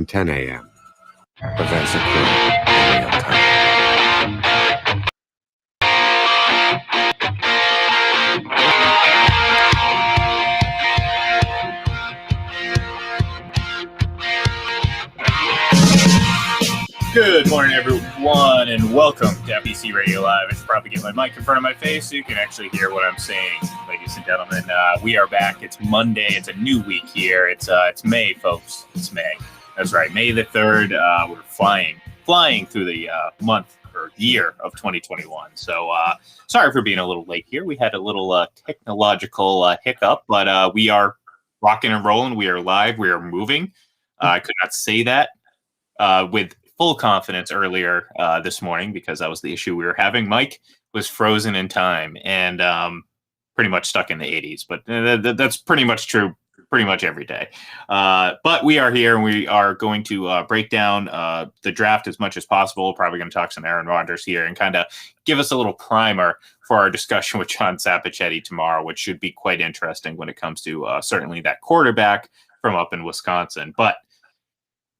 and 10 a.m. Events occur in real time. Good morning, everyone, and welcome to FBC Radio Live. I should probably get my mic in front of my face so you can actually hear what I'm saying, ladies and gentlemen. We are back. It's Monday. It's a new week here. It's May, folks. It's May. That's right, May the 3rd. We're flying through the month or year of 2021. So sorry for being a little late here. We had a little technological hiccup, but we are rocking and rolling. We are live. We are moving. I could not say that with full confidence earlier this morning because that was the issue we were having. Mike was frozen in time and pretty much stuck in the 80s, but that's pretty much true pretty much every day. But we are here and we are going to break down the draft as much as possible. Probably going to talk some Aaron Rodgers here and kind of give us a little primer for our discussion with John Sapichetti tomorrow, which should be quite interesting when it comes to certainly that quarterback from up in Wisconsin. But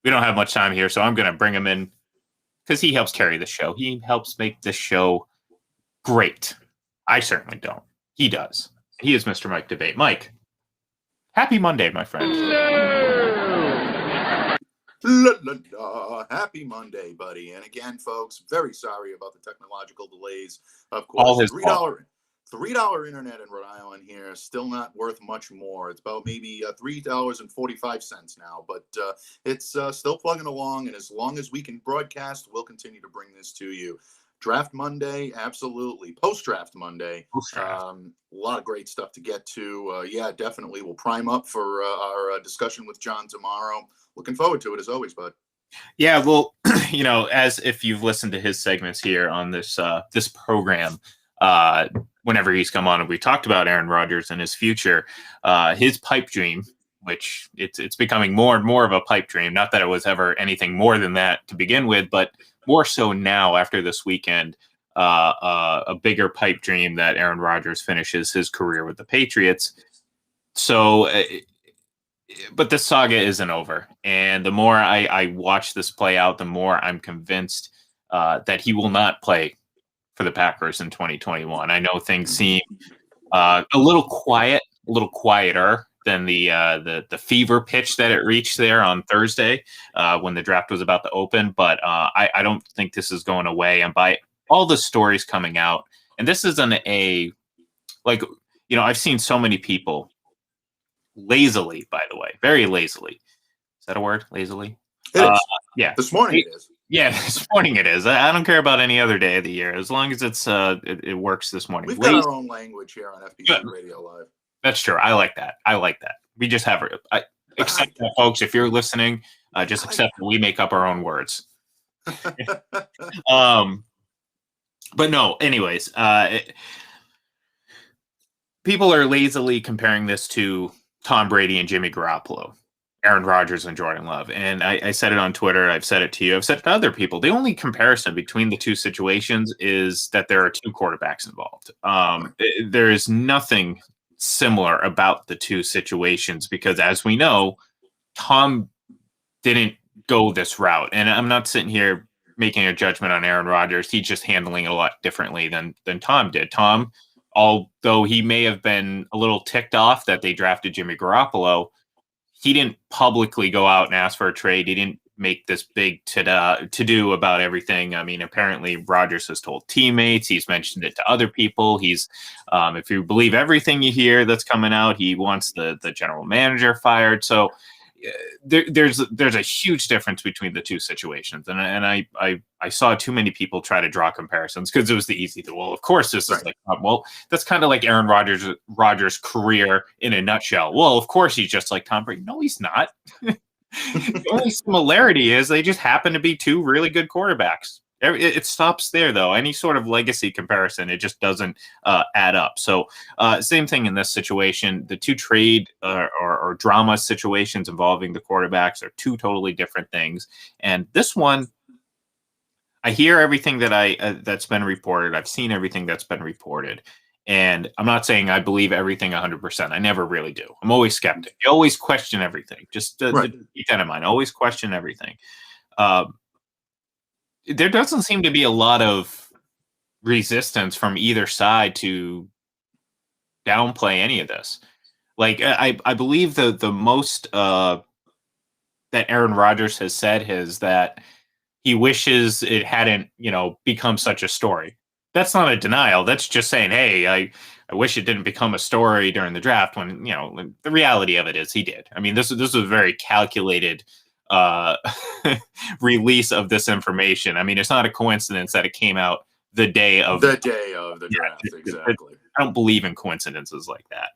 we don't have much time here, so I'm going to bring him in because he helps carry the show. He helps make this show great. I certainly don't. He does. He is Mr. Mike Debate. Mike, happy Monday, my friend. Happy Monday, buddy. And again, folks, very sorry about the technological delays. Of course, $3 internet in Rhode Island here, still not worth much more. It's about maybe $3.45 now, but it's still plugging along. And as long as we can broadcast, we'll continue to bring this to you. Draft Monday, absolutely. Post-draft Monday, a lot of great stuff to get to. Yeah, definitely. We'll prime up for our discussion with John tomorrow. Looking forward to it as always, bud. Yeah, well, as if you've listened to his segments here on this this program, whenever he's come on and we talked about Aaron Rodgers and his future, his pipe dream, which it's becoming more and more of a pipe dream. Not that it was ever anything more than that to begin with, but more so now after this weekend, a bigger pipe dream that Aaron Rodgers finishes his career with the Patriots. So, but the saga isn't over. And the more I watch this play out, the more I'm convinced that he will not play for the Packers in 2021. I know things seem a little quieter than the fever pitch that it reached there on Thursday when the draft was about to open. But I don't think this is going away. And by all the stories coming out, and this isn't I've seen so many people lazily, by the way, very lazily. Is that a word? Lazily? Yeah. This morning it is. Yeah, this morning it is. I don't care about any other day of the year as long as it works this morning. We've got our own language here on FBC Radio Live. That's true. I like that. We just have it. Accept that, folks. If you're listening, just accept that we make up our own words. But no. Anyways, people are lazily comparing this to Tom Brady and Jimmy Garoppolo, Aaron Rodgers and Jordan Love. And I said it on Twitter. I've said it to you. I've said it to other people. The only comparison between the two situations is that there are two quarterbacks involved. There is nothing similar about the two situations because, as we know, Tom didn't go this route. And I'm not sitting here making a judgment on Aaron Rodgers. He's just handling it a lot differently than Tom did. Tom, although he may have been a little ticked off that they drafted Jimmy Garoppolo, he didn't publicly go out and ask for a trade. He didn't make this big to-do about everything. I mean, apparently Rodgers has told teammates. He's mentioned it to other people. He's, if you believe everything you hear that's coming out, he wants the general manager fired. So there's a huge difference between the two situations. And I saw too many people try to draw comparisons because it was the easy thing. Well, of course, this is that's kind of like Aaron Rodgers' career in a nutshell. Well, of course, he's just like Tom Brady. No, he's not. The only similarity is they just happen to be two really good quarterbacks. It stops there, though. Any sort of legacy comparison, it just doesn't add up. So same thing in this situation. The two trade or drama situations involving the quarterbacks are two totally different things. And this one, I hear everything that that's been reported. I've seen everything that's been reported. And I'm not saying I believe everything 100%. I never really do. I'm always skeptic. You always question everything. Just keep that in mind. Always question everything. There doesn't seem to be a lot of resistance from either side to downplay any of this. Like I believe the most that Aaron Rodgers has said is that he wishes it hadn't, become such a story. That's not a denial. That's just saying, hey, I wish it didn't become a story during the draft when, the reality of it is he did. I mean, this is a very calculated release of this information. I mean, it's not a coincidence that it came out the day of the draft. Exactly. I don't believe in coincidences like that.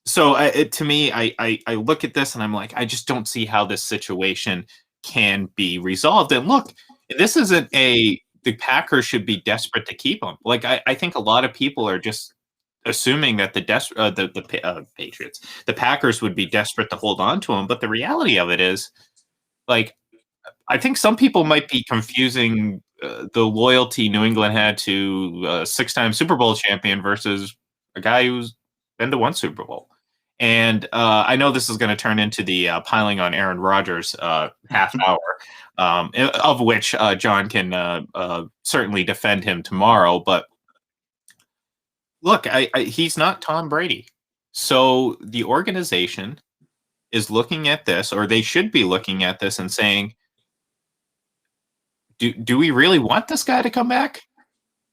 So to me, I look at this and I'm like, I just don't see how this situation can be resolved. And look, this isn't the Packers should be desperate to keep him. Like I think a lot of people are just assuming that the Patriots, the Packers would be desperate to hold on to him. But the reality of it is, like, I think some people might be confusing the loyalty New England had to a 6-time Super Bowl champion versus a guy who's been to 1 Super Bowl. And I know this is going to turn into the piling on Aaron Rodgers half hour, of which John can certainly defend him tomorrow. But look, he's not Tom Brady. So the organization is looking at this, or they should be looking at this and saying, do we really want this guy to come back?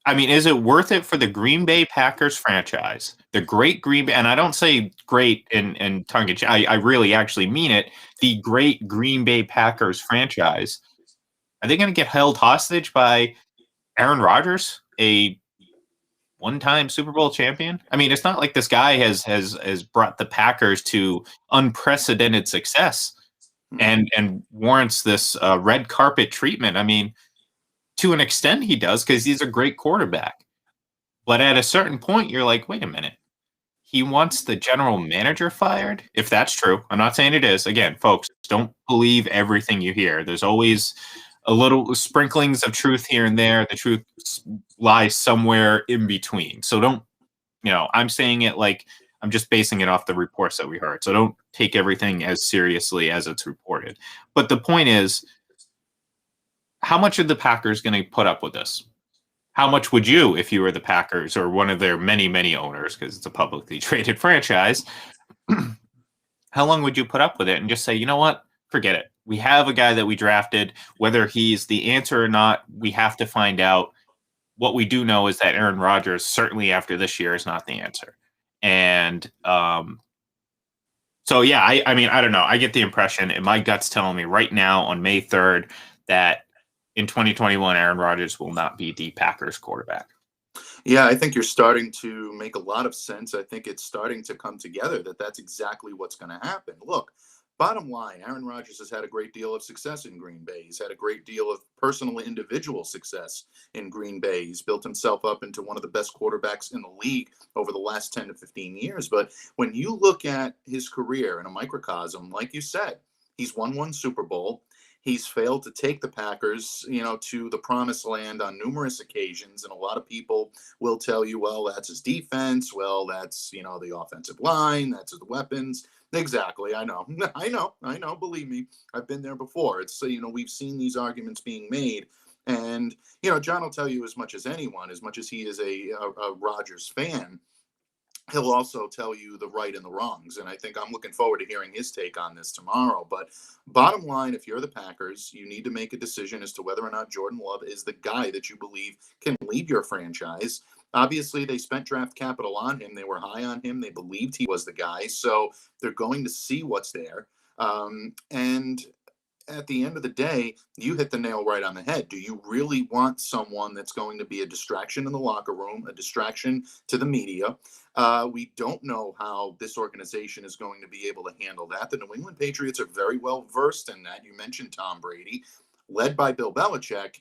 I mean, is it worth it for the Green Bay Packers franchise? The great Green Bay, and I don't say great in tongue in cheek. I really actually mean it. The great Green Bay Packers franchise. Are they going to get held hostage by Aaron Rodgers, a one-time Super Bowl champion? I mean, it's not like this guy has brought the Packers to unprecedented success and warrants this red carpet treatment. I mean, to an extent he does, because he's a great quarterback. But at a certain point, you're like, wait a minute. He wants the general manager fired? If that's true. I'm not saying it is. Again, folks, don't believe everything you hear. There's always a little sprinklings of truth here and there. The truth lies somewhere in between. So don't, I'm saying it like I'm just basing it off the reports that we heard. So don't take everything as seriously as it's reported. But the point is, how much are the Packers going to put up with this? How much would you, if you were the Packers or one of their many, many owners, because it's a publicly traded franchise, how long would you put up with it and just say, you know what, forget it. We have a guy that we drafted. Whether he's the answer or not, we have to find out. What we do know is that Aaron Rodgers, certainly after this year, is not the answer. And so, yeah, I mean, I don't know. I get the impression, and my gut's telling me right now on May 3rd that in 2021, Aaron Rodgers will not be the Packers quarterback. Yeah, I think you're starting to make a lot of sense. I think it's starting to come together that that's exactly what's going to happen. Look, bottom line, Aaron Rodgers has had a great deal of success in Green Bay. He's had a great deal of personal individual success in Green Bay. He's built himself up into one of the best quarterbacks in the league over the last 10 to 15 years. But when you look at his career in a microcosm, like you said, he's won 1 Super Bowl. He's failed to take the Packers, to the promised land on numerous occasions. And a lot of people will tell you, well, that's his defense. Well, that's, the offensive line. That's his weapons. Exactly. I know. I know. Believe me, I've been there before. It's, we've seen these arguments being made. And, John will tell you as much as anyone, as much as he is a Rodgers fan, he'll also tell you the right and the wrongs. And I think I'm looking forward to hearing his take on this tomorrow. But bottom line, if you're the Packers, you need to make a decision as to whether or not Jordan Love is the guy that you believe can lead your franchise. Obviously, they spent draft capital on him. They were high on him. They believed he was the guy. So they're going to see what's there. And at the end of the day, you hit the nail right on the head. Do you really want someone that's going to be a distraction in the locker room, a distraction to the media? We don't know how this organization is going to be able to handle that. The New England Patriots are very well versed in that. You mentioned Tom Brady, led by Bill Belichick.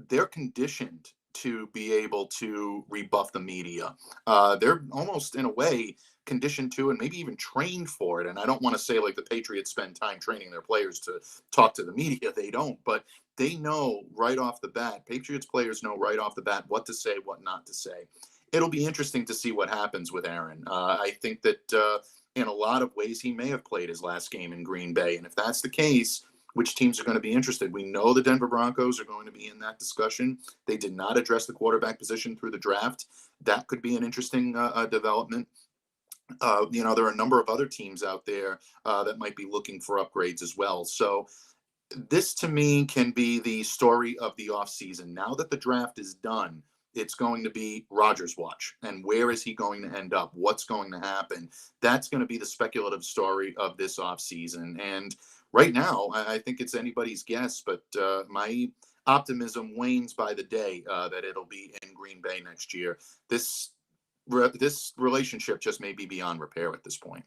They're conditioned to be able to rebuff the media. They're almost, in a way, conditioned to and maybe even trained for it. And I don't want to say like the Patriots spend time training their players to talk to the media. They don't, but they know right off the bat, Patriots players know right off the bat what to say, what not to say. it'll be interesting to see what happens with Aaron. I think that in a lot of ways he may have played his last game in Green Bay, and if that's the case, which teams are going to be interested? We know the Denver Broncos are going to be in that discussion. They did not address the quarterback position through the draft. That could be an interesting development. There are a number of other teams out there that might be looking for upgrades as well. So this, to me, can be the story of the offseason. Now that the draft is done, it's going to be Rodgers' watch. And where is he going to end up? What's going to happen? That's going to be the speculative story of this offseason. And right now, I think it's anybody's guess, but my optimism wanes by the day that it'll be in Green Bay next year. This relationship just may be beyond repair at this point.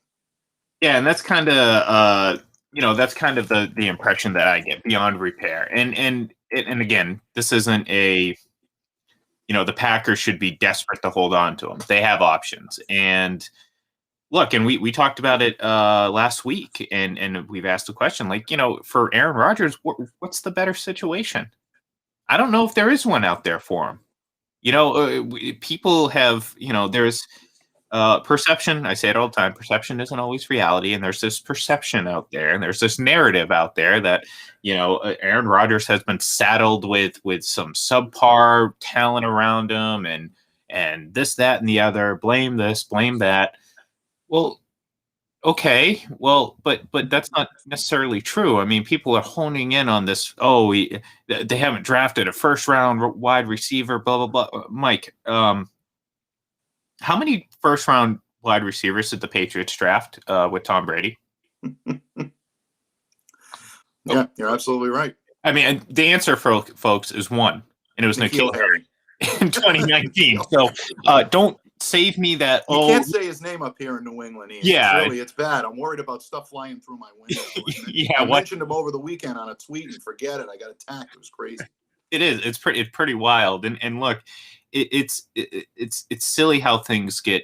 Yeah, and that's kind of the impression that I get, beyond repair. And again, this isn't a, the Packers should be desperate to hold on to him. They have options. And look, and we talked about it last week, and we've asked the question, for Aaron Rodgers, what's the better situation? I don't know if there is one out there for him. People have, there's perception. I say it all the time. Perception isn't always reality. And there's this perception out there, and there's this narrative out there that, Aaron Rodgers has been saddled with some subpar talent around him, and this, that, and the other. Blame this, blame that. Well, okay. Well, but that's not necessarily true. I mean, people are honing in on this. Oh, they haven't drafted a first-round wide receiver, blah, blah, blah. Mike, how many first-round wide receivers did the Patriots draft with Tom Brady? Yeah, you're absolutely right. I mean, the answer for folks is one, and it was N'Keal Harry in 2019. So don't save me that. You can't say his name up here in New England either. Yeah, it's bad. I'm worried about stuff flying through my window. Yeah, I mentioned him over the weekend on a tweet, and forget it. I got attacked. It was crazy. It is. It's pretty wild. And look, it's silly how things get.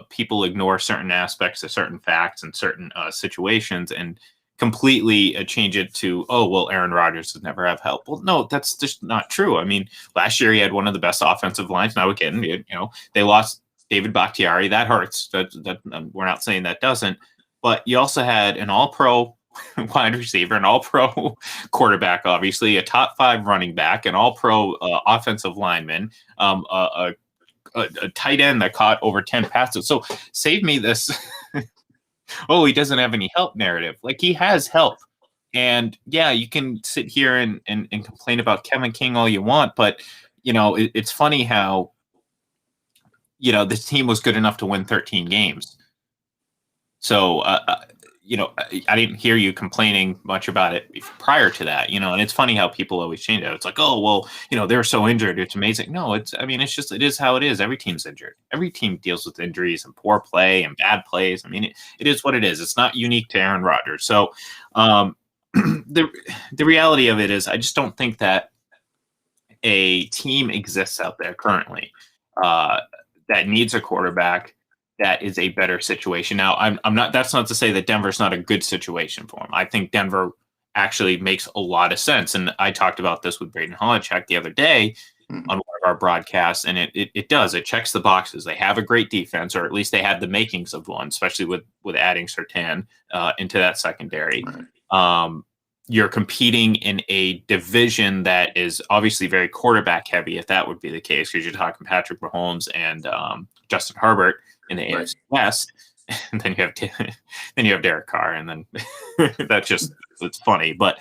People ignore certain aspects of certain facts and certain situations and completely change it to, oh, well, Aaron Rodgers would never have help. Well, no, that's just not true. I mean, last year he had one of the best offensive lines. Now again, they lost David Bakhtiari. That hurts. That we're not saying that doesn't. But you also had an all-pro wide receiver, an all-pro quarterback, obviously, a top 5 running back, an all-pro offensive lineman, a tight end that caught over 10 passes. So save me this. Oh, he doesn't have any help narrative. Like, he has help. And yeah, you can sit here and complain about Kevin King all you want, but it's funny how this team was good enough to win 13 games. So I didn't hear you complaining much about it prior to that, and it's funny how people always change it. It's like, oh, well, they're so injured. It's amazing. No, it is how it is. Every team's injured. Every team deals with injuries and poor play and bad plays. I mean, it is what it is. It's not unique to Aaron Rodgers. So the reality of it is, I just don't think that a team exists out there currently that needs a quarterback that is a better situation. Now, I'm not. That's not to say that Denver's not a good situation for him. I think Denver actually makes a lot of sense, and I talked about this with Braden Holichek the other day on one of our broadcasts, and it does. It checks the boxes. They have a great defense, or at least they have the makings of one, especially with adding Surtain into that secondary. Right. You're competing in a division that is obviously very quarterback heavy, if that would be the case, because you're talking Patrick Mahomes and Justin Herbert in the AFC West, and then you have Derek Carr, and then it's funny. But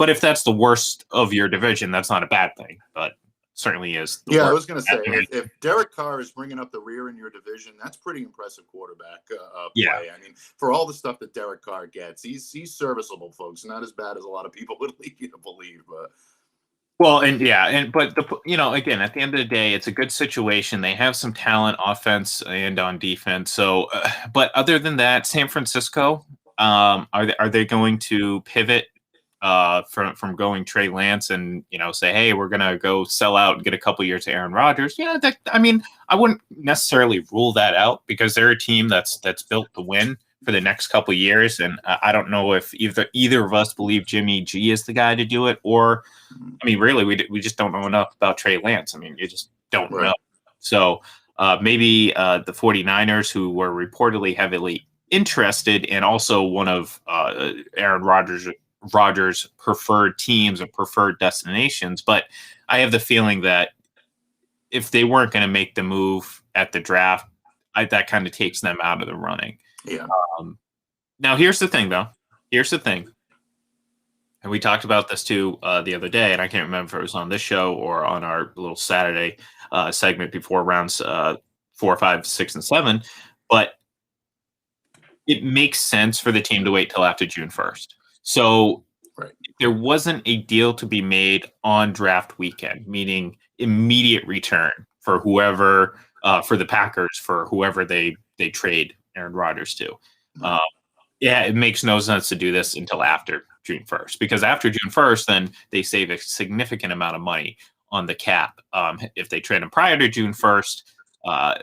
if that's the worst of your division, that's not a bad thing. But certainly is. Yeah, I was going to say, if Derek Carr is bringing up the rear in your division, that's pretty impressive quarterback play. Yeah. I mean, for all the stuff that Derek Carr gets, he's serviceable, folks. Not as bad as a lot of people would lead you to believe, but. Well, but again, at the end of the day, it's a good situation. They have some talent, offense and on defense. So, but other than that, San Francisco, are they going to pivot from going Trey Lance and say, hey, we're gonna go sell out and get a couple years of Aaron Rodgers? Yeah, I wouldn't necessarily rule that out, because they're a team that's built to win for the next couple of years, and I don't know if either of us believe Jimmy G is the guy to do it, or really we just don't know enough about Trey Lance. I mean, you just don't know. So maybe the 49ers, who were reportedly heavily interested and also one of Aaron Rodgers' preferred teams or preferred destinations. But I have the feeling that if they weren't going to make the move at the draft, that kind of takes them out of the running. Yeah. Now, here's the thing, though. Here's the thing. And we talked about this too the other day, and I can't remember if it was on this show or on our little Saturday segment before rounds 4, 5, 6, and 7. But it makes sense for the team to wait till after June 1st. So there wasn't a deal to be made on draft weekend, meaning immediate return for whoever, for the Packers, for whoever they trade Aaron Rodgers to. Yeah, it makes no sense to do this until after June 1st, because after June 1st, then they save a significant amount of money on the cap. If they trade him prior to June 1st,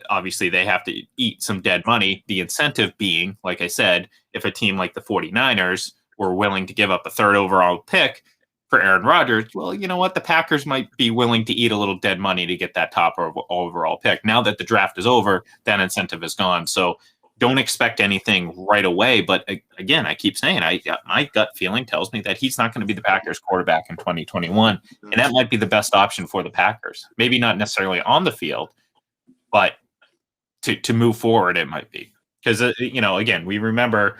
obviously they have to eat some dead money. The incentive being, like I said, if a team like the 49ers were willing to give up a 3rd overall pick for Aaron Rodgers, well, you know what? The Packers might be willing to eat a little dead money to get that top overall pick. Now that the draft is over, that incentive is gone. So don't expect anything right away. But again, I keep saying, my gut feeling tells me that he's not going to be the Packers quarterback in 2021. And that might be the best option for the Packers. Maybe not necessarily on the field, but to move forward, it might be. Because, again, we remember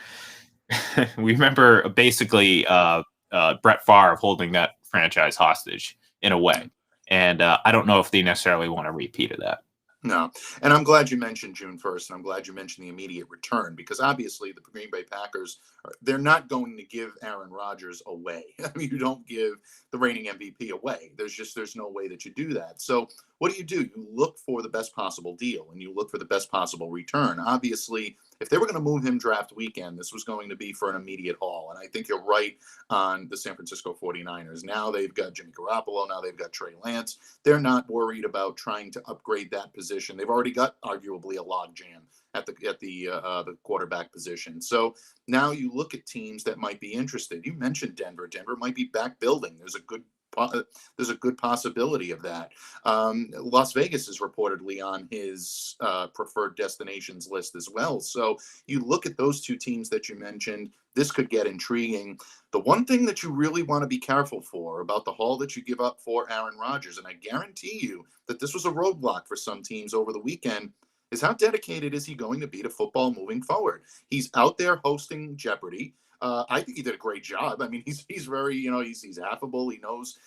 basically Brett Favre holding that franchise hostage in a way. And I don't know if they necessarily want to repeat of that. No. And I'm glad you mentioned June 1st, and I'm glad you mentioned the immediate return, because obviously the Green Bay Packers, they're not going to give Aaron Rodgers away. I mean, you don't give the reigning MVP away. There's no way that you do that. So what do? You look for the best possible deal, and you look for the best possible return. Obviously, if they were going to move him draft weekend, this was going to be for an immediate haul. And I think you're right on the San Francisco 49ers. Now they've got Jimmy Garoppolo. Now they've got Trey Lance. They're not worried about trying to upgrade that position. They've already got arguably a logjam at the quarterback position. So now you look at teams that might be interested. You mentioned Denver. Denver might be back building. There's a good possibility of that. Las Vegas is reportedly on his preferred destinations list as well. So you look at those two teams that you mentioned, this could get intriguing. The one thing that you really want to be careful for about the haul that you give up for Aaron Rodgers, and I guarantee you that this was a roadblock for some teams over the weekend, is how dedicated is he going to be to football moving forward? He's out there hosting Jeopardy. I think he did a great job. I mean, he's very, he's affable. He knows,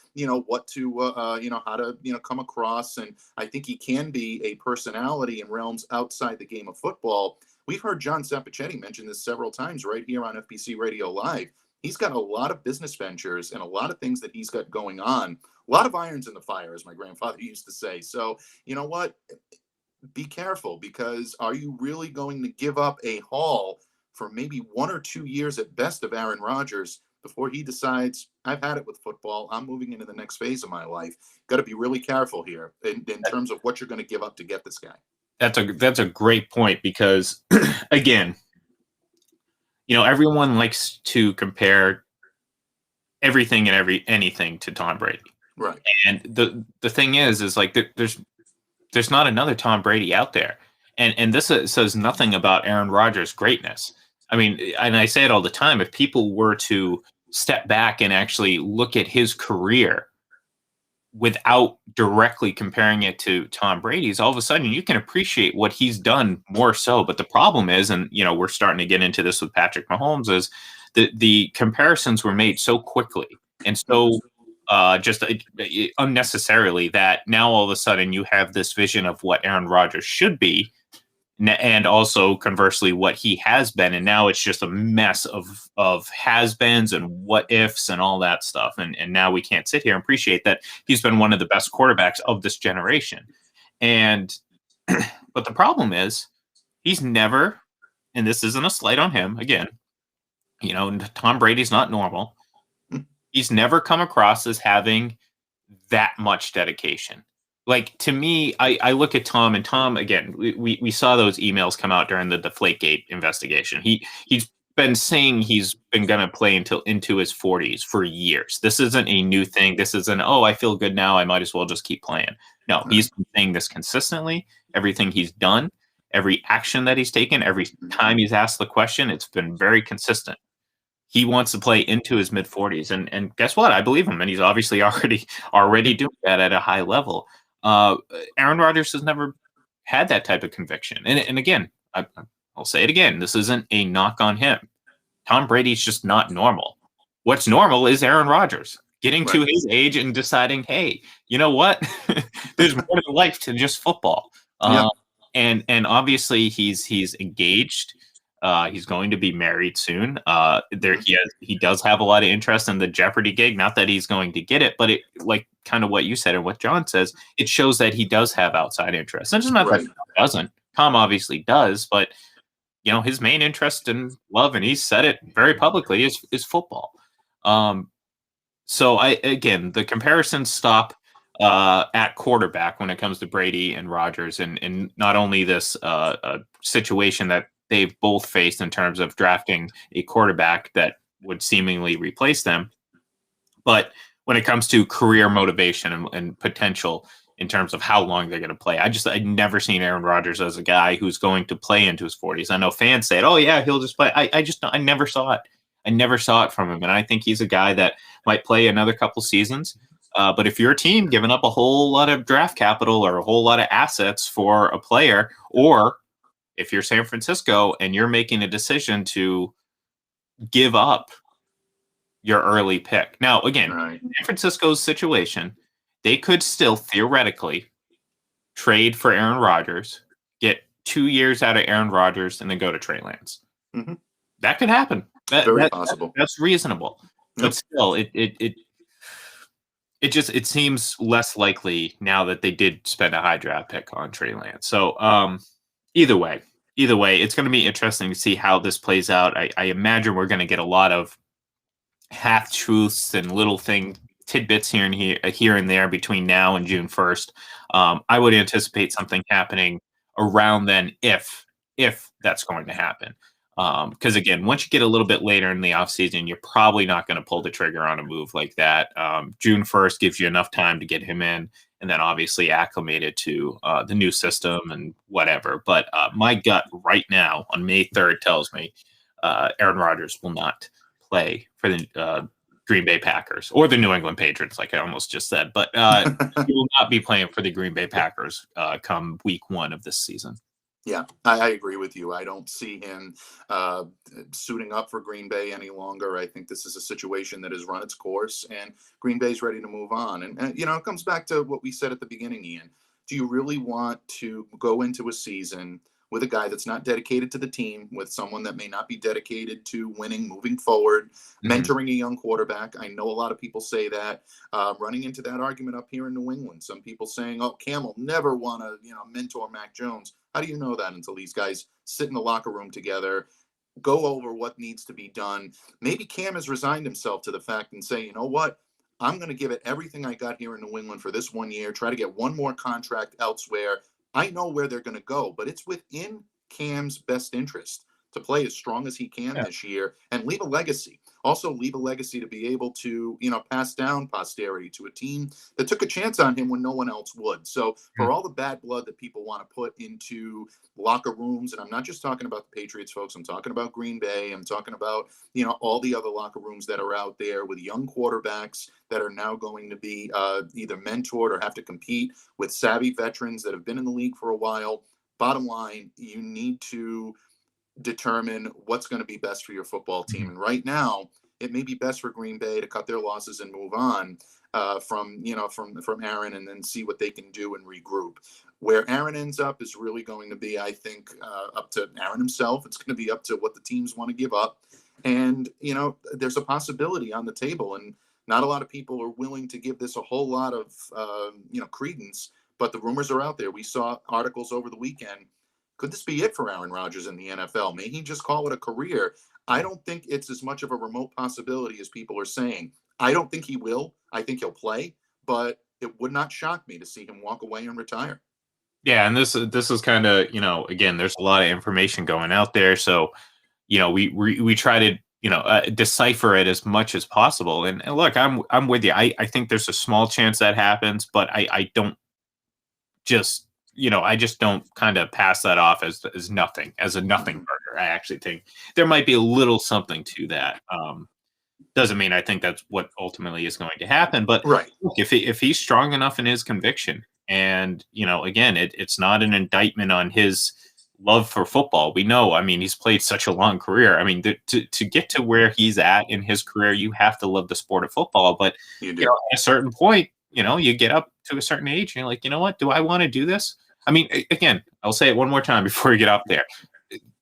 what to, how to, come across. And I think he can be a personality in realms outside the game of football. We've heard John Sapichetti mention this several times right here on FBC Radio Live. He's got a lot of business ventures and a lot of things that he's got going on. A lot of irons in the fire, as my grandfather used to say. So, you know what? Be careful, because are you really going to give up a haul for maybe 1 or 2 years at best of Aaron Rodgers before he decides, I've had it with football, I'm moving into the next phase of my life? Got to be really careful here in terms of what you're going to give up to get this guy. That's a great point, because again, everyone likes to compare everything and anything to Tom Brady. Right. And the thing is like there's not another Tom Brady out there. And this says nothing about Aaron Rodgers' greatness. I mean, and I say it all the time, if people were to step back and actually look at his career without directly comparing it to Tom Brady's, all of a sudden you can appreciate what he's done more so. But the problem is, and we're starting to get into this with Patrick Mahomes, is the comparisons were made so quickly and so just unnecessarily that now all of a sudden you have this vision of what Aaron Rodgers should be, and also conversely what he has been, and now it's just a mess of has-beens and what ifs and all that stuff, and now we can't sit here and appreciate that he's been one of the best quarterbacks of this generation. And but the problem is he's never, and this isn't a slight on him, again, Tom Brady's not normal. He's never come across as having that much dedication. Like, to me, I look at Tom, and Tom, again, we saw those emails come out during the Deflategate investigation. He's been saying he's been going to play until into his 40s for years. This isn't a new thing. This isn't, oh, I feel good now, I might as well just keep playing. No, he's been saying this consistently. Everything he's done, every action that he's taken, every time he's asked the question, it's been very consistent. He wants to play into his mid 40s, and guess what? I believe him, and he's obviously already doing that at a high level. Aaron Rodgers has never had that type of conviction, and again, I'll say it again. This isn't a knock on him. Tom Brady's just not normal. What's normal is Aaron Rodgers getting to his age and deciding, hey, you know what? There's more to life than just football. And obviously he's engaged. He's going to be married soon. He does have a lot of interest in the Jeopardy gig. Not that he's going to get it, but it, like kind of what you said and what John says, it shows that he does have outside interest. And it's not that he doesn't. Tom obviously does, but his main interest in love, and he's said it very publicly, is football. So the comparisons stop at quarterback when it comes to Brady and Rodgers, and not only this situation that they've both faced in terms of drafting a quarterback that would seemingly replace them, but when it comes to career motivation and potential in terms of how long they're going to play. I'd never seen Aaron Rodgers as a guy who's going to play into his 40s. I know fans say, oh yeah, he'll just play. I never saw it. I never saw it from him. And I think he's a guy that might play another couple seasons. But if you're a team giving up a whole lot of draft capital or a whole lot of assets for a player, or if you're San Francisco and you're making a decision to give up your early pick. Now, again, San Francisco's situation, they could still theoretically trade for Aaron Rodgers, get 2 years out of Aaron Rodgers, and then go to Trey Lance. Mm-hmm. That could happen. Very possible. That's reasonable. Yep. But still, it seems less likely now that they did spend a high draft pick on Trey Lance. So either way, it's going to be interesting to see how this plays out. I imagine we're going to get a lot of half truths and little tidbits here and there between now and June 1st. I would anticipate something happening around then if that's going to happen. Because again, once you get a little bit later in the offseason, you're probably not going to pull the trigger on a move like that. June 1st gives you enough time to get him in and then obviously acclimated to the new system and whatever. But my gut right now on May 3rd tells me Aaron Rodgers will not play for the Green Bay Packers or the New England Patriots, like I almost just said. But he will not be playing for the Green Bay Packers come week 1 of this season. Yeah, I agree with you. I don't see him suiting up for Green Bay any longer. I think this is a situation that has run its course, and Green Bay's ready to move on. And it comes back to what we said at the beginning, Ian. Do you really want to go into a season with a guy that's not dedicated to the team, with someone that may not be dedicated to winning, moving forward, mentoring a young quarterback? I know a lot of people say that, running into that argument up here in New England. Some people saying, oh, Cam will never want to, mentor Mac Jones. How do you know that until these guys sit in the locker room together, go over what needs to be done? Maybe Cam has resigned himself to the fact and say, you know what? I'm going to give it everything I got here in New England for this 1 year, try to get one more contract elsewhere. I know where they're going to go, but it's within Cam's best interest to play as strong as he can this year and leave a legacy. Also leave a legacy to be able to, pass down posterity to a team that took a chance on him when no one else would. So for all the bad blood that people want to put into locker rooms, and I'm not just talking about the Patriots, folks, I'm talking about Green Bay, I'm talking about, all the other locker rooms that are out there with young quarterbacks that are now going to be either mentored or have to compete with savvy veterans that have been in the league for a while. Bottom line, you need to determine what's going to be best for your football team. And right now, it may be best for Green Bay to cut their losses and move on from Aaron, and then see what they can do and regroup. Where Aaron ends up is really going to be, I think, up to Aaron himself. It's going to be up to what the teams want to give up. And, there's a possibility on the table, and not a lot of people are willing to give this a whole lot of, credence, but the rumors are out there. We saw articles over the weekend. Could this be it for Aaron Rodgers in the NFL? May he just call it a career? I don't think it's as much of a remote possibility as people are saying. I don't think he will. I think he'll play, but it would not shock me to see him walk away and retire. Yeah, and this is kind of, again, there's a lot of information going out there. So, we try to decipher it as much as possible. And look, I'm with you. I think there's a small chance that happens, but I don't just I just don't kind of pass that off as nothing, as a nothing burger. I actually think there might be a little something to that. Doesn't mean I think that's what ultimately is going to happen, but Right. look, if he's strong enough in his conviction, and again, it's not an indictment on his love for football. We know, I mean, he's played such a long career. I mean, to get to where he's at in his career, you have to love the sport of football. But You do. at a certain point, you get up to a certain age, and you're like, you know what? Do I want to do this? I mean, again, I'll say it one more time before we get up there.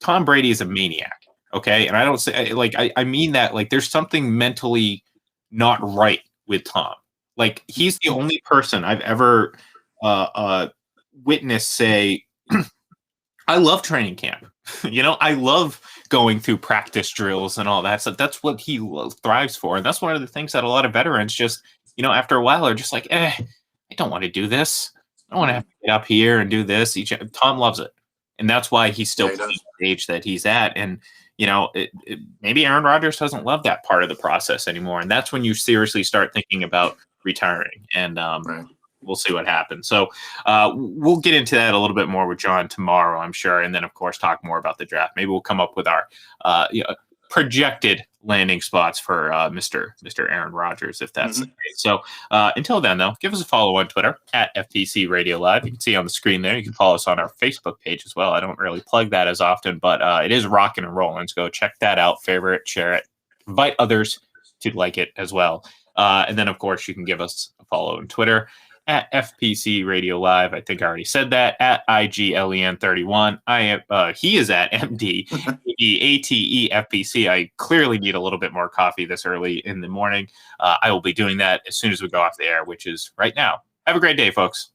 Tom Brady is a maniac, okay? And I don't say I mean that like there's something mentally not right with Tom. Like he's the only person I've ever witnessed say, I love training camp. I love going through practice drills and all that stuff. That's what he thrives for. And that's one of the things that a lot of veterans just, after a while are just like, I don't want to do this. I don't want to have to get up here and do this. Tom loves it. And that's why he's still playing at the age that he's at. And, maybe Aaron Rodgers doesn't love that part of the process anymore. And that's when you seriously start thinking about retiring. And we'll see what happens. So we'll get into that a little bit more with John tomorrow, I'm sure. And then, of course, talk more about the draft. Maybe we'll come up with our projected landing spots for Mr. Aaron Rodgers, if that's the case. So until then, though, give us a follow on Twitter at FPC Radio Live. You can see on the screen there. You can follow us on our Facebook page as well. I don't really plug that as often, but it is rocking and rolling. So go check that out, favorite, share it, invite others to like it as well. And then, of course, you can give us a follow on Twitter at FPC Radio Live. I think I already said that. At IGLEN31. He is at MDATEFPC. I clearly need a little bit more coffee this early in the morning. I will be doing that as soon as we go off the air, which is right now. Have a great day, folks.